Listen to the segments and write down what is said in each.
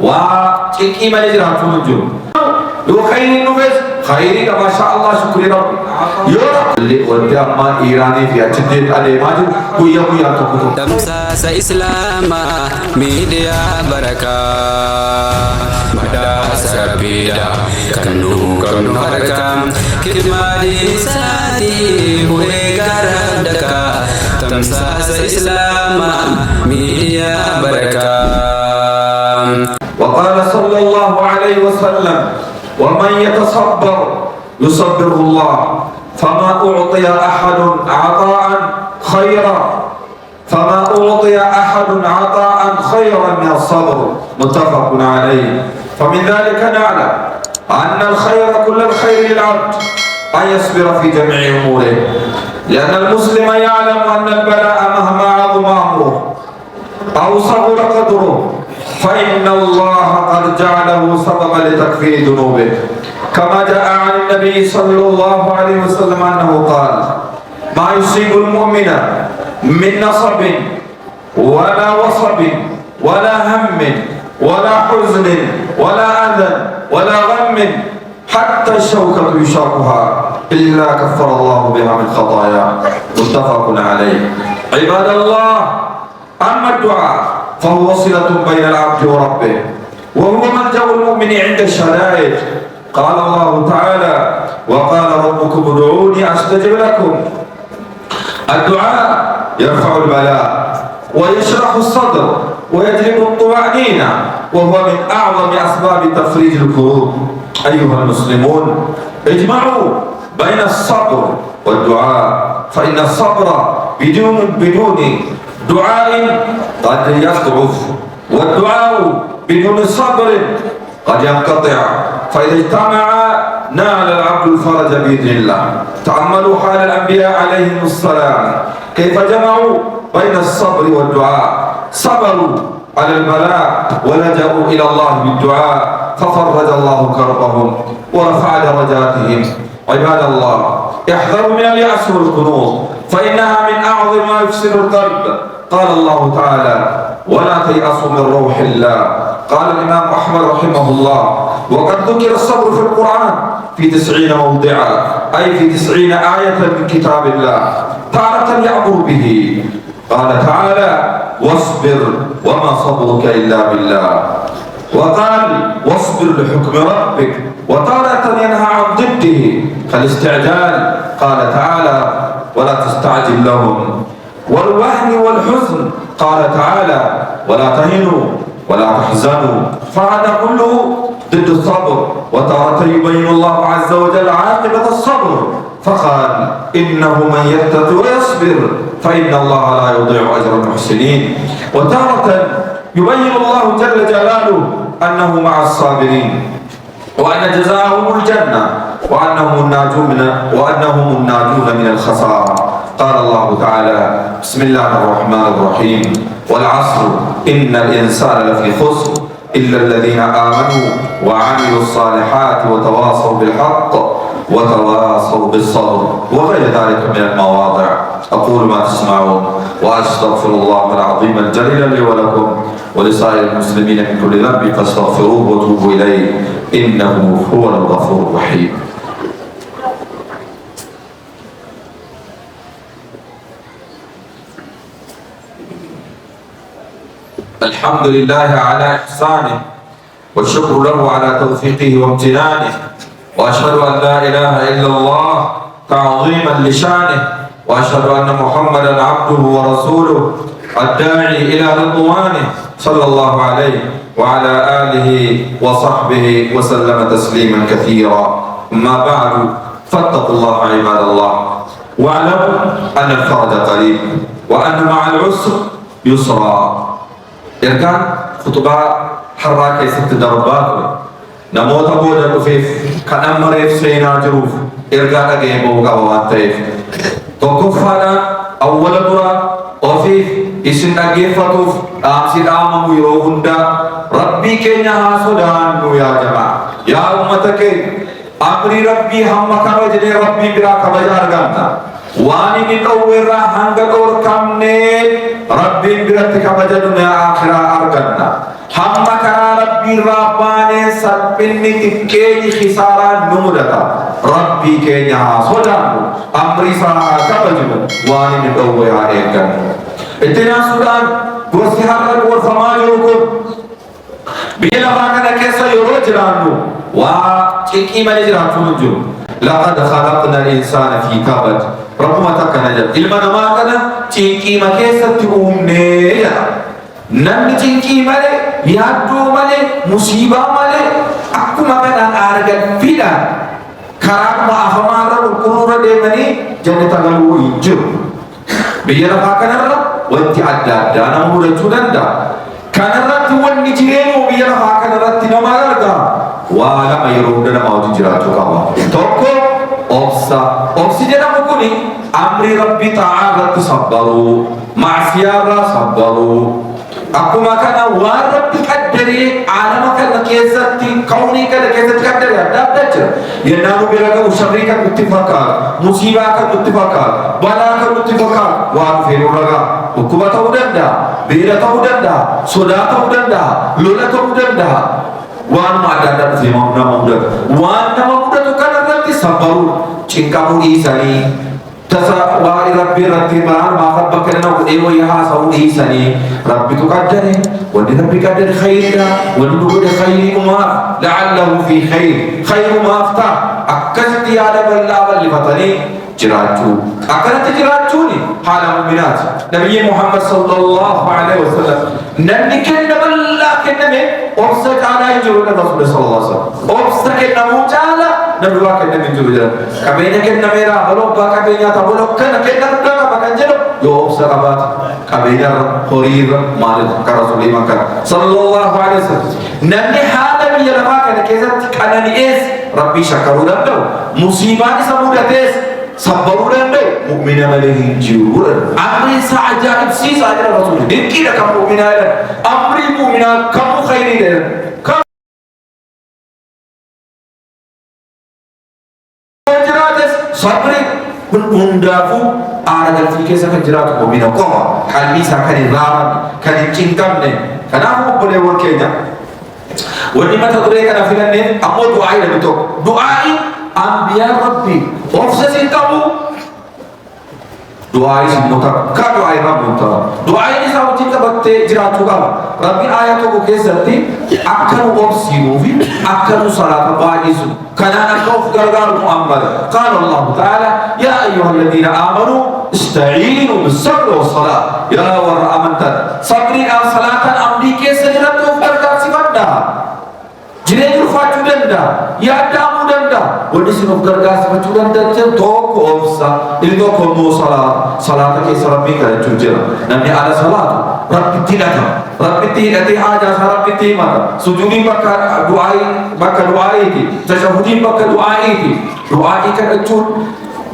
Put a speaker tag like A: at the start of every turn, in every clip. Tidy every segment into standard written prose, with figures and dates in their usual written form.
A: وكيكي ما نجرى تنجو لو خير النفس خيرك ما شاء الله شكر ربي يا اللي ودي أما إيراني في أجدد عليه ماجد كويا تقول
B: تمساس إسلام ميديا بركة مدى سربيدا كنو هركم كمالي ساتي ويقردك تمساس إسلام ميديا بركة.
A: وقال صلى الله عليه وسلم ومن يتصبر يصبره الله فما أعطي أحد عطاء خيرا من الصبر متفق عليه. فمن ذلك نعلم أن الخير كل الخير للعبد أن يصبر في جميع أموره لأن المسلم يعلم أن البلاء مهما عظم أمره أو صغر قدره فإن الله قد جعله سببا لتكفير ذنوبه كما جاء عن النبي صلى الله عليه وسلم أنه قال ما يصيب المؤمن من نصب ولا وصب ولا هم ولا حزن ولا أذى ولا غم حتى الشوكة يشاقها إلا كفر الله بها من خطايا متفق عليه. عباد الله أما الدعاء فهو صلة بين العبد وربه وهو ملجأ المؤمن عند الشدائد. قال الله تعالى وقال ربكم ادعوني أستجب لكم. الدعاء يرفع البلاء ويشرح الصدر ويجلب الطمأنينة وهو من أعظم أسباب تفريج الكروب. أيها المسلمون اجمعوا بين الصبر والدعاء فإن الصبر بدون دعاء قد يضعف والدعاء بدون صبر قد ينقطع فإذا اجتمعا نال العبد الفرج بإذن الله. تأملوا حال الأنبياء عليهم السلام كيف جمعوا بين الصبر والدعاء صبروا على البلاء ولجأوا إلى الله بالدعاء ففرج الله كربهم ورفع درجاتهم. عباد الله احذروا من اليأس والقنوط فإنها من أعظم ما يفسد القلب. قال الله تعالى ولا تيأسوا من روح الله. قال الإمام أحمد رحمه الله وقد ذكر الصبر في القرآن في 90 موضعا أي في 90 آية من كتاب الله تارة يعبر به. قال تعالى واصبر وما صبرك إلا بالله وقال واصبر لحكم ربك وتارة ينهى عن ضده كالاستعجال. قال تعالى ولا تستعجل لهم والوهن والحزن. قال تعالى ولا تهنوا ولا تحزنوا فهذا كله ضد الصبر. وتارة يبين الله عز وجل عاقبة الصبر فقال إنه من يتقي ويصبر فإن الله لا يضيع أجر المحسنين. وتارة يبين الله جل جلاله أنه مع الصابرين وأن جزاؤهم الجنة وأنهم الناجون من الخسارة. قال الله تعالى بسم الله الرحمن الرحيم والعصر إن الإنسان لفي خسر إلا الذين آمنوا وعملوا الصالحات وتواصوا بالحق وتواصوا بالصبر وغير ذلك من المواضع. أقول ما تسمعون وأستغفر الله العظيم الجليل لي ولكم ولسائر المسلمين من كل ذنب فاستغفروه وتوبوا إليه إنه هو الغفور الرحيم. الحمد لله على إحسانه والشكر له على توفيقه وامتنانه وأشهد أن لا إله إلا الله تعظيما لشانه وأشهد أن محمدا عبده ورسوله الداعي إلى رضوانه صلى الله عليه وعلى آله وصحبه وسلم تسليما كثيرا. أما بعد فاتقوا الله عباد الله واعلموا أن الفرج قريب وأن مع العسر يسرا. إركان خطبة حراكة ست دربات نموت بودا كفيف كان مريف سينا جروف إركان أجيبه كواتيف توقفنا أول برا وفيف إسن أجيفتوف أمسد آمم يروهندا ربي كينيا هاسودان يا جماعة يا أمتك أمري ربي هم كبجني ربي برا كبجار غانا واني نتوّرا هنگتور كمني ربي برا كبجني آخرا أرغنا هم كرا ربي ربي رباني سبني تكيني خسارة نمرتا ربي كينيا صدام أمري ساعة كبجم واني ندوي عليكم اتنا سودان وسهرة وسماجوكم بيلا فاكنا كيسا يروجرانو وكيكي مالجرانو لقد خلقنا الإنسان في كبد ربما تكنا جد إلما ما كنا كيكي مكيسا تؤمني نمني كيكي مالي يادو مالي مصيبة مالي أكو مكان أرغب فيدا كرام ما أفمارا والقرورة ديماني جنة تغلو ينجر بيلا فاكنا رب وانتي عداد دانا مورجو دندا كان رات وني جيرين وبيلا فاكنا رات نمارا ولا ما يرودنا موجود جراتو كوا توكو أوبسا جنا مكوني أمر ربي تعالى تصبروا معصية صبروا أكو ما كان وارب قدري عالم كان كيزتي كوني كان كيزت قدري داب دجر ينامو بيرجع وشري كان متفقا مصيبة كان متفقا بلا كان متفقا وان في رجع وكوبا تودندا بيرا تودندا سودا تودندا لولا تودندا وان ما ada في مامنا مامنا وان مامنا tu kan nanti sabaru cingkamu isani tasa wari rabbi rattiban maafat bakana ewo yaha saudi isani rabbi tu kadare wadi rabbi kadare khairna wadi nubude khairi umar la'allahu fi khair ma afta akasti ala balla bal fatani jiratu akanati jiratu ni hala mu'minat nabi muhammad sallallahu alaihi wasallam nanni kenna balla kenna me أوبسك على يجرون الرسول صلى الله عليه وسلم أوبسك النمو تعالى نبلوك النبي جل كبينك النميرة بلوك كبينك تبلوك كنا نبلوك بكنجلو يو أوبسك أبات كبينر خرير مالك كرسول مكة صلى الله عليه وسلم نبني هذا بيرفع كنا كذا كنا نيس ربي شكروا لنا مصيبة سمودتس صبروا لنا مؤمنا مليه جور أمري سعجائب سيس على الرسول دكي لك مؤمنا أمري مؤمنا كم خير لنا كم جراتس صبري بندافو أنا في كيسة جرات مؤمنا قوة كلمي سكني رام كلمي كينكمني كنا هو بلي وركينا ونما تدري كنا في لنا أمو دعائي لبتو دعائي أنبياء ربي أفسسين تابو دعائي سموتا كدعائي ربوتا دعائي نساوتي كبت جراتو كام ربي آياتو كيسرتي أكنو أفسينو في أكنو صلاة باجيسو كنا نكوف غرغار محمد قال الله تعالى يا أيها الذين آمنوا استعينوا بالصبر والصلاة يا ور أمنتا صبري أو صلاة أمري كيسرتو غرغار سفندا جريج رفاتو دندا يا دامو دندا ودسي نفغرغار سفاتو دندا توكو أفسا إلي توكو مو صلاة كيسر ربي كالجو جرا نمي على صلاة ربي تيلتا ربي تيلتا حاجة ربي تيمتا سجودي بكا دعائي دي تشهدي بكا دعائي دي دعائي كالجو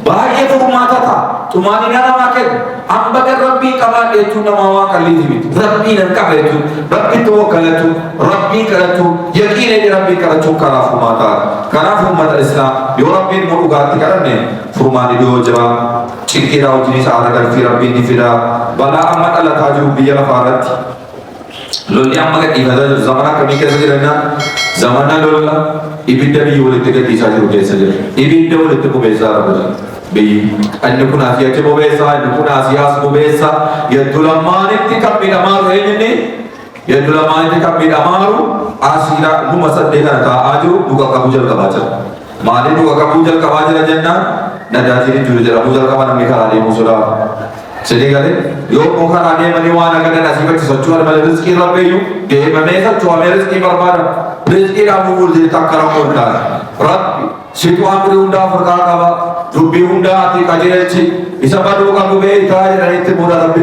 A: باهي فرماتا تا تماني نانا ماكد أمبكر ربي كبال يتو نماوا كاليدي بيت ربي ننكبتو ربي توكلتو ربي كالتو يقين دي ربي كالتو كرافو ماتا الإسلام يو ربي المرغاتي كالنين فرماني دو جرام چنكي راو جنيس آرغر في ربي نفدا بلا أمد الله تاجو بيا فارت لولي أمك إبادة زمانا كمي كيسا جرنا زمانا لولا إبدا بي ولدك تيسا جرو كيسا جر إبدا ولدك بيزار بجر بي أن نكون آسيا مبيسا أن نكون آسياس مبيسا يدولمان اتكبر أمارو هينني يدولمان اتكبر أمارو آسيرا نمسد دينا تا آجو دوكا كبوجل كباجر مالي دوكا كبوجل كباجر جنة نجاتيني جوجر أبوجل كبانا ميخال عليه مسلا sedih kali, yo muka rade maniwana kada nasibet sesuatu ada rezeki rabbi yo, dia memesa cuma rezeki berbara, rezeki kamu boleh takkaram boleh, rabbi, situ amri unda perkara kaba, rubi unda hati kajiranci, isa badu kamu beta ya itu muda rabbi,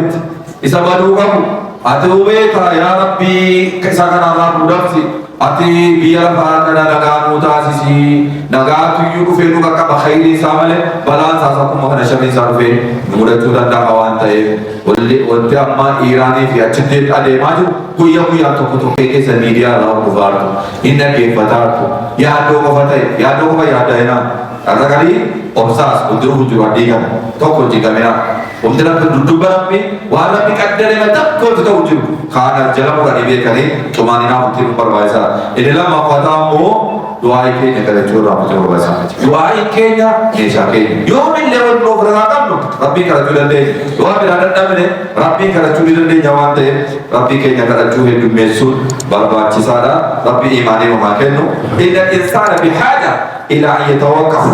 A: isa badu kamu, atu beta ya rabbi, kesakan Allah mudah sih, ati biar bahan ada naga mutasi naga tu yuku fenu kakak bakhairi samale balan sasaku mahana shami sarfe muda turan dah kawan tay oleh amma Irani via cedit ade maju kuya to ke se media raw buvar inna ke fatar ya do ko ya ada ina kata kali obsas udur adi kan to ko jika mera ومدنا بدو بربي وربي قدر ما تقول توجه خان الجلم غني كني تماني نا بتي پروایسا إذا ما قدامو دعائي كي نكره چورا مجھے واسا دعائي كينيا نيشا كي يوم الليل نو فرغاتم ربي كره چولندے دعا برادر نے ربي كره چولندے جوان دے ربي كينيا كره چوهے دميسول بربا چسارا ربي ايماني وما كنو إذا الانسان بحاجه الى ان يتوقف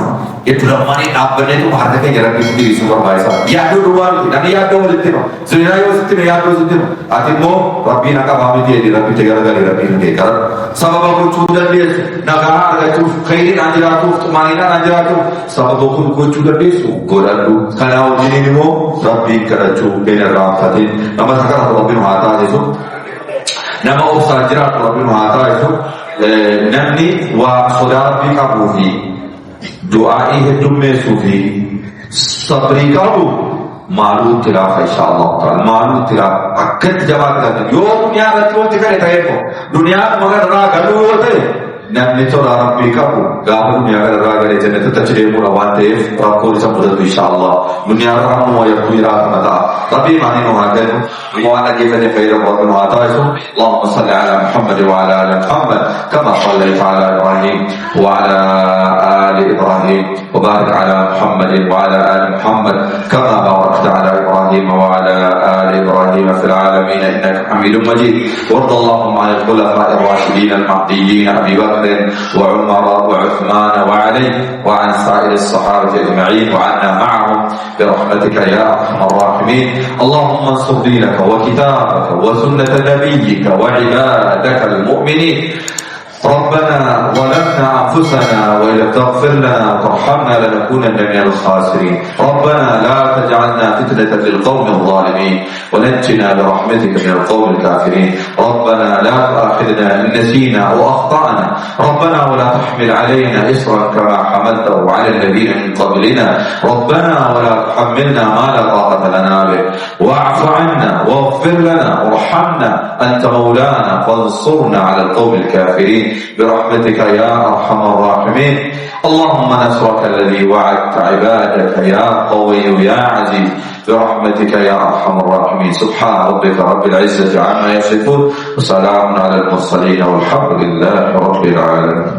A: يتلماني نابنے تو بھارت کے ربي کی سوپر وائسا یادو دوار نہ یادو ولتنو سنايو ستنو یادو ستنو اتمو ربي نکا بامي دي ربي تگار گلی ربي کے کر سبب کو چودندے نگا اگتو خیر ناجراتو تمانینا ناجراتو سبب کو چودندے سو گورادو کھناو جنینو ربي کرچو بین رافتن نماز کر ربي ہاتا دیسو نما اوساجرات ربي ہاتا دیسو نمني وخدا ربي قبولی دعائي هدوم سوفي صبري كابو معلوم تلاف إن شاء الله تعالى معلوم تلاف أكد جواب كذا يوم دنيا رتول تكره تايكو دنيا مگر را غلو ہوتے نمني تو ربي كابو غابر دنيا را غلي جنت تجري مروانته ركول سمودت إن شاء الله دنيا رحم ويكوي رحمتا ربي ماني نواتن وانا جيفني خير وقن واتايسو اللهم صل على محمد وعلى آل محمد كما صليت على إبراهيم وعلى آل إبراهيم وبارك على محمد وعلى آل محمد كما باركت على إبراهيم وعلى آل إبراهيم في العالمين إنك حميد مجيد وارض اللهم عن الخلفاء الراشدين المهديين أبي بكر وعمر وعثمان وعلي وعن سائر الصحابة أجمعين وعنا معهم برحمتك يا أرحم الراحمين اللهم انصر دينك وكتابك وسنة نبيك وعبادك المؤمنين ربنا ظلمنا أنفسنا وإن لم تغفر لنا وترحمنا لنكونن من الخاسرين ربنا لا تجعلنا فتنة للقوم الظالمين ونجنا برحمتك من القوم الكافرين ربنا لا تؤاخذنا إن نسينا أو أخطأنا ربنا ولا تحمل علينا إصرا كما حملته على الذين من قبلنا ربنا ولا تحملنا ما لا طاقة لنا به واعف عنا واغفر لنا وارحمنا أنت مولانا فانصرنا على القوم الكافرين برحمتك يا أرحم الراحمين اللهم نصرك الذي وعدت عبادك يا قوي يا عزيز برحمتك يا أرحم الراحمين سبحان ربك رب العزة عما يصفون وسلام على المرسلين والحمد لله رب العالمين